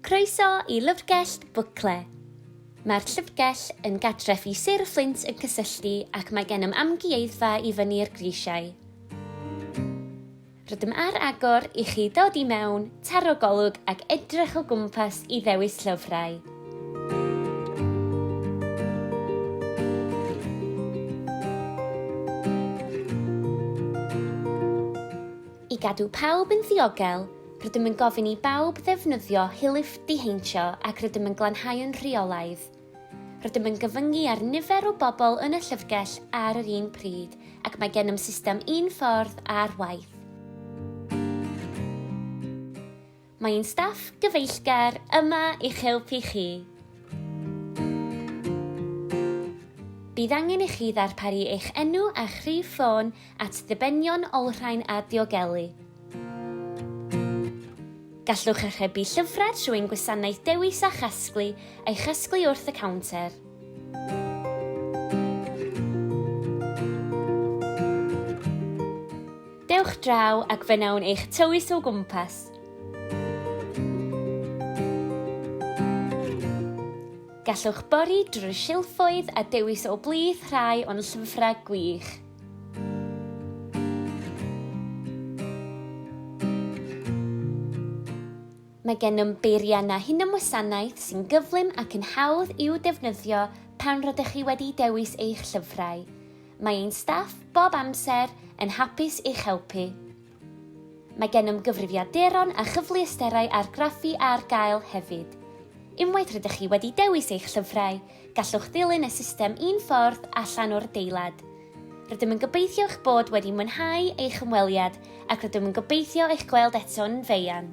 Croeso i Llyfrgell Bwcle. Mae'r Llyfrgell yn gadref i Sir Fflint yn cysylltu ac mae gennym amgueddfa i fyny'r grisiau. Rydym ar agor i chi dod i mewn, taro golwg ac edrych o gwmpas i ddewis llyfrau. I gadw pawb yn ddiogel, rydym yn gofyn i bawb ddefnyddio hilif diheintio ac rydym yn glanhau yn rheolaidd. Rydym yn gyfyngu ar nifer o bobl yn y llyfrgell ar yr un pryd ac mae gennym system un ffordd ar waith. Mae'n staff gyfeillgar yma i'ch helpu chi. Bydd angen i chi ddarparu eich enw a chrif ffôn at ddibenion olrhain a diogelu. Gallwch archebu llyfrau trwy ein gwasanaeth dewis a chasglu a'i chasglu wrth y counter. Dewch draw ac fenawn eich tywys o gwmpas. Gallwch bori drwy'r silffoedd a dewis o blith rhai o'n llyfrau gwych. Mae gennym beiriannau hunan-wasanaeth sy'n gyflym ac yn hawdd i'w defnyddio pan rydych chi wedi dewis eich llyfrau. Mae ein staff bob amser yn hapus i'ch helpu. Mae gennym gyfrifiaduron a chyfleusterau argraffu ar gael hefyd. Unwaith rydych chi wedi dewis eich llyfrau, gallwch ddilyn y system un ffordd allan o'r adeilad. Rydym yn gobeithio eich bod wedi mwynhau eich ymweliad ac rydym yn gobeithio eich gweld eto'n feian.